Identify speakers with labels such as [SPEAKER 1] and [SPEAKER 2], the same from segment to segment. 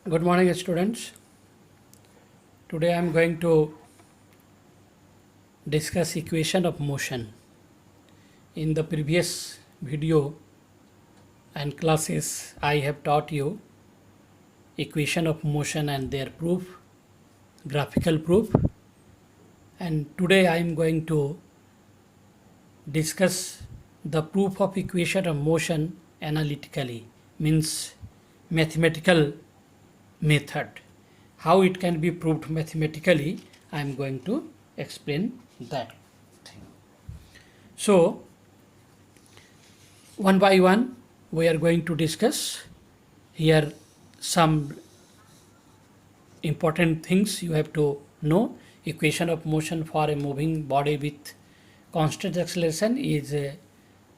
[SPEAKER 1] Good morning, students. Today I am going to discuss equation of motion. In the previous video and classes, I have taught you equation of motion and their proof, graphical proof. And today I am going to discuss the proof of equation of motion analytically, means mathematical method. How it can be proved mathematically, I am going to explain that thing. So, one by one, we are going to discuss here some important things you have to know. Equation of motion for a moving body with constant acceleration is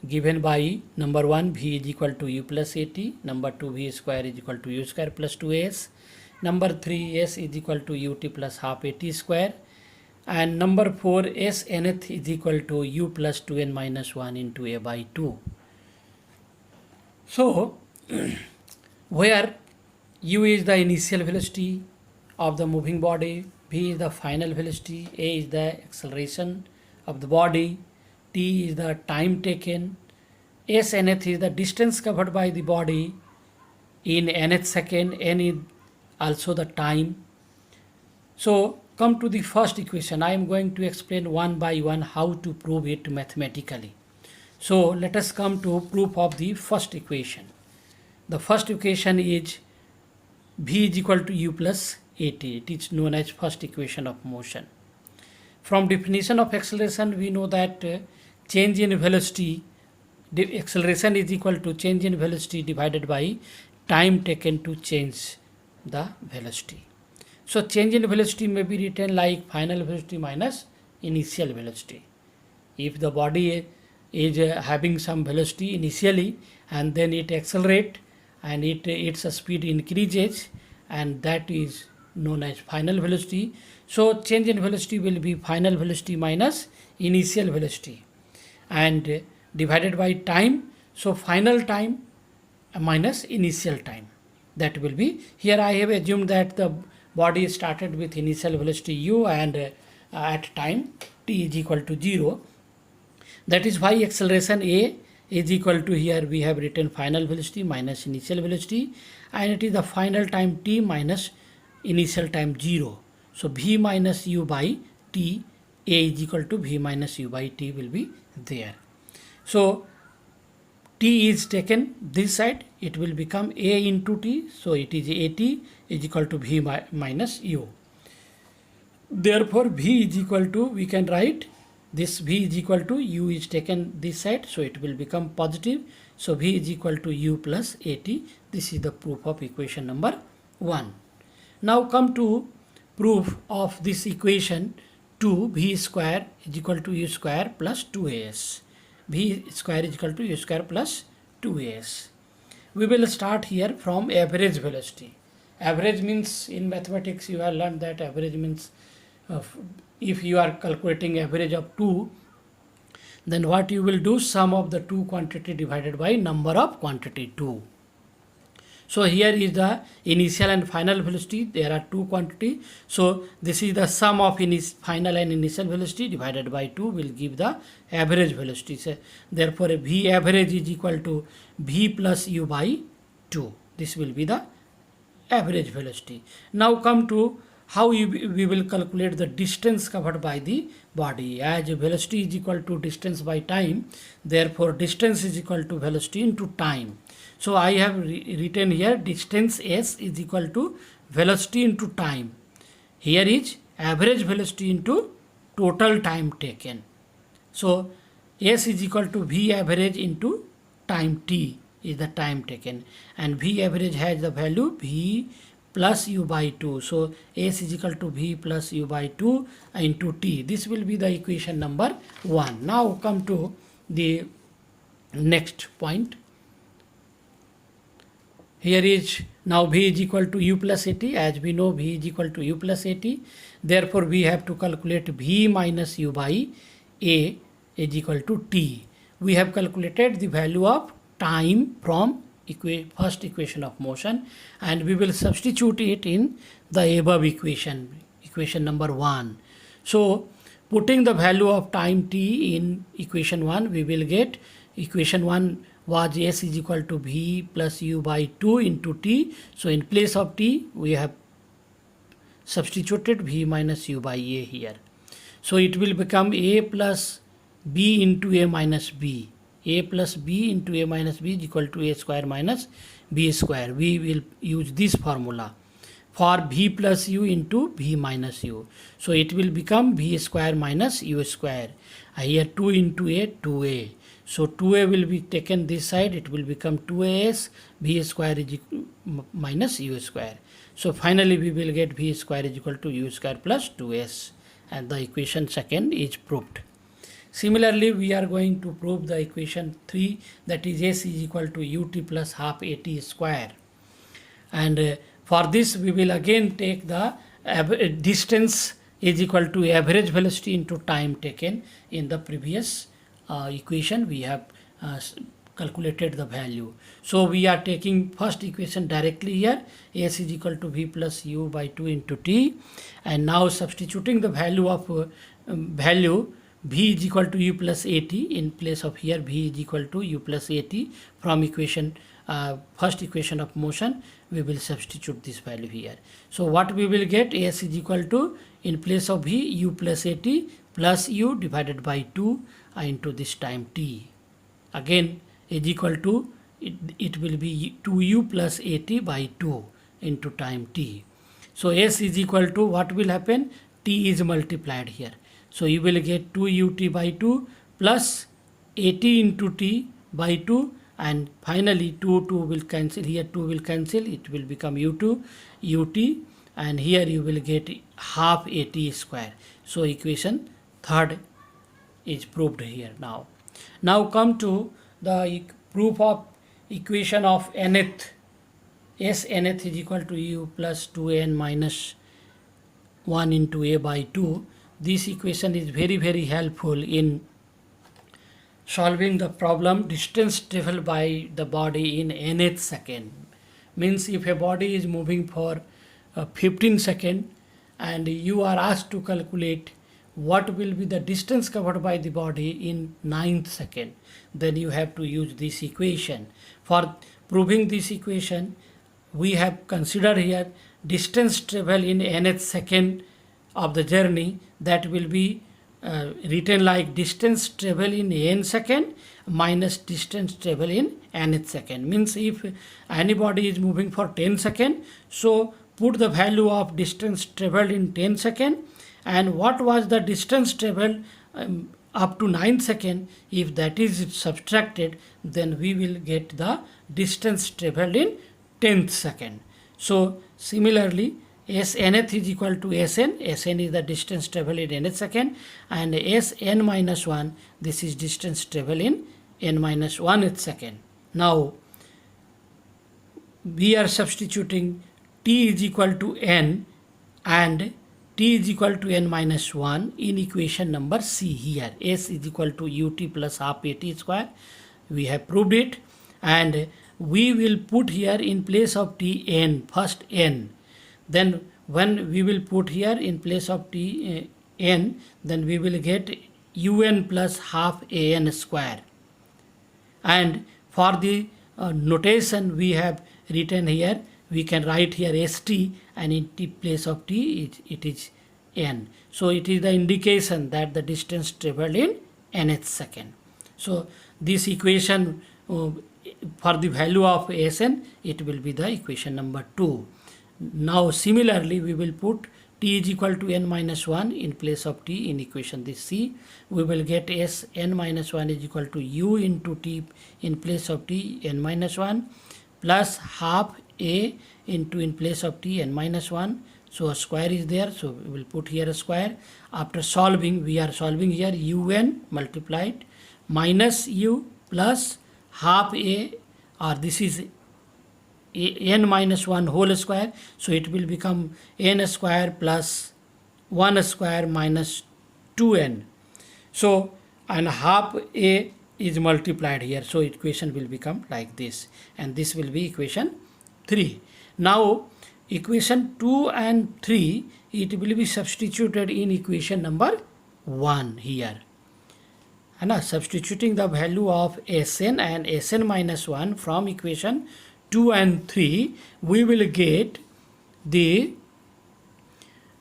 [SPEAKER 1] given by number 1 v is equal to u plus at, number 2 v square is equal to u square plus 2as, number 3 s is equal to ut plus half at square, and number 4 s nth is equal to u plus 2n minus 1 into a by 2. So, where u is the initial velocity of the moving body, v is the final velocity, a is the acceleration of the body, t is the time taken, s nth is the distance covered by the body in nth second, n is also the time. So come to the first equation. I am going to explain one by one how to prove it mathematically. So let us come to proof of the first equation. The first equation is v is equal to u plus at. It is known as first equation of motion. From definition of acceleration, we know that change in velocity, the acceleration is equal to change in velocity divided by time taken to change the velocity. So change in velocity may be written like final velocity minus initial velocity. If the body is having some velocity initially and then it accelerates and its speed increases, and that is known as final velocity. So change in velocity will be final velocity minus initial velocity and divided by time. So final time minus initial time. That will be, here I have assumed that the body started with initial velocity u and at time t is equal to 0. That is why acceleration a is equal to, here we have written final velocity minus initial velocity, and it is the final time t minus initial time 0. So v minus u by t, a is equal to v minus u by t will be there. So t is taken this side, it will become a into t, so it is at is equal to v minus u. Therefore v is equal to, we can write this v is equal to, u is taken this side, so it will become positive, so v is equal to u plus at. This is the proof of equation number 1. Now come to proof of this equation 2, v square is equal to u square plus 2as. v square is equal to u square plus 2as. We will start here from average velocity. Average means, in mathematics you have learned that average means if you are calculating average of 2, then what you will do, sum of the two quantity divided by number of quantity 2. So here is the initial and final velocity, there are two quantity, so this is the sum of final and initial velocity divided by 2 will give the average velocity. So therefore v average is equal to v plus u by 2. This will be the average velocity. Now come to how we will calculate the distance covered by the body. As velocity is equal to distance by time, therefore distance is equal to velocity into time. So I have written here distance s is equal to velocity into time. Here is average velocity into total time taken. So s is equal to v average into time t is the time taken, and v average has the value v plus u by 2. So s is equal to v plus u by 2 into t. This will be the equation number 1. Now come to the next point. Here is, now v is equal to u plus at. As we know, v is equal to u plus at. Therefore we have to calculate v minus u by a is equal to t. We have calculated the value of time from first equation of motion, and we will substitute it in the above equation number 1. So putting the value of time t in equation 1, we will get equation 1 was s is equal to v plus u by 2 into t. So in place of t, we have substituted v minus u by a here. So it will become a plus b into a minus b. A plus b into a minus b is equal to a square minus b square. We will use this formula for v plus u into v minus u. So it will become v square minus u square. Here 2 into a, 2a. So 2a will be taken this side, it will become 2as, v square is minus u square. So finally we will get v square is equal to u square plus 2s, and the equation second is proved. Similarly, we are going to prove the equation 3, that is s is equal to ut plus half at square. And for this we will again take the distance is equal to average velocity into time taken. In the previous equation we have calculated the value. So we are taking first equation directly here, s is equal to v plus u by 2 into t, and now substituting the value of v is equal to u plus at in place of here v is equal to u plus at from equation first equation of motion. We will substitute this value here. So what we will get, s is equal to, in place of v, u plus at plus u divided by 2 into this time t. Again is equal to, it will be 2u plus at by 2 into time t. So s is equal to, what will happen, t is multiplied here. So you will get 2ut by 2 plus at into t by 2, and finally 2 will cancel, here 2 will cancel, it will become u2 ut, and here you will get half at square. So equation third is proved here. Now come to the proof of equation of nth. S nth is equal to u plus 2n minus 1 into a by 2. This equation is very helpful in solving the problem distance traveled by the body in nth second. Means if a body is moving for 15 seconds and you are asked to calculate what will be the distance covered by the body in 9th second, then you have to use this equation. For proving this equation, we have considered here distance travel in nth second of the journey, that will be written like distance travel in n second minus distance travel in nth second. Means if anybody is moving for 10 seconds, so put the value of distance traveled in 10 seconds, and what was the distance traveled up to 9 seconds. If that is subtracted, then we will get the distance traveled in 10th second. So similarly, s nth is equal to sn. Sn is the distance traveled in nth second, and sn minus 1, this is distance traveled in n minus 1th second. Now we are substituting t is equal to n and t is equal to n minus 1 in equation number c here. S is equal to ut plus half at square. We have proved it, and we will put here in place of t n, first n. Then when we will put here in place of t n, then we will get un plus half an square. And for the notation we have written here, we can write here st, and in place of t it is n. So it is the indication that the distance traveled in nth second. So this equation for the value of sn, it will be the equation number 2. Now similarly we will put t is equal to n minus 1 in place of t in equation this c. We will get s n minus 1 is equal to u into t in place of t n minus 1 plus half a into in place of t n minus 1. So a square is there, so we will put here a square. After solving, we are solving here un multiplied minus u plus half a, or this is n minus 1 whole square, so it will become n square plus 1 square minus 2n. So and half a is multiplied here, so equation will become like this, and this will be equation 3. Now equation 2 and 3, it will be substituted in equation number 1 here, and substituting the value of Sn and Sn minus 1 from equation 2 and 3, we will get the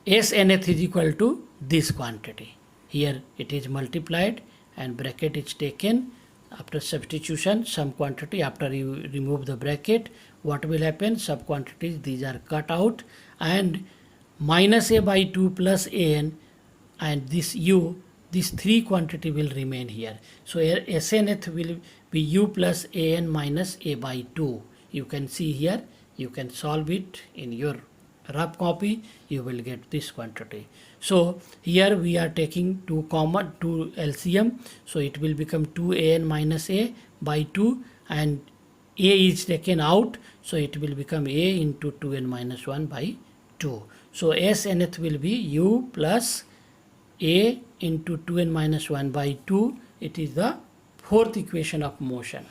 [SPEAKER 1] Snth is equal to this quantity. Here it is multiplied and bracket is taken. After substitution, some quantity, after you remove the bracket, what will happen? Sub quantities, these are cut out, and minus a by 2 plus an, and this u, this 3 quantity will remain here. So Snth will be u plus an minus a by 2. You can see here, you can solve it in your rough copy, you will get this quantity. So here we are taking 2 LCM, so it will become 2an minus a by 2, and a is taken out, so it will become a into 2n minus 1 by 2. So Snth will be u plus a into 2n minus 1 by 2. It is the fourth equation of motion.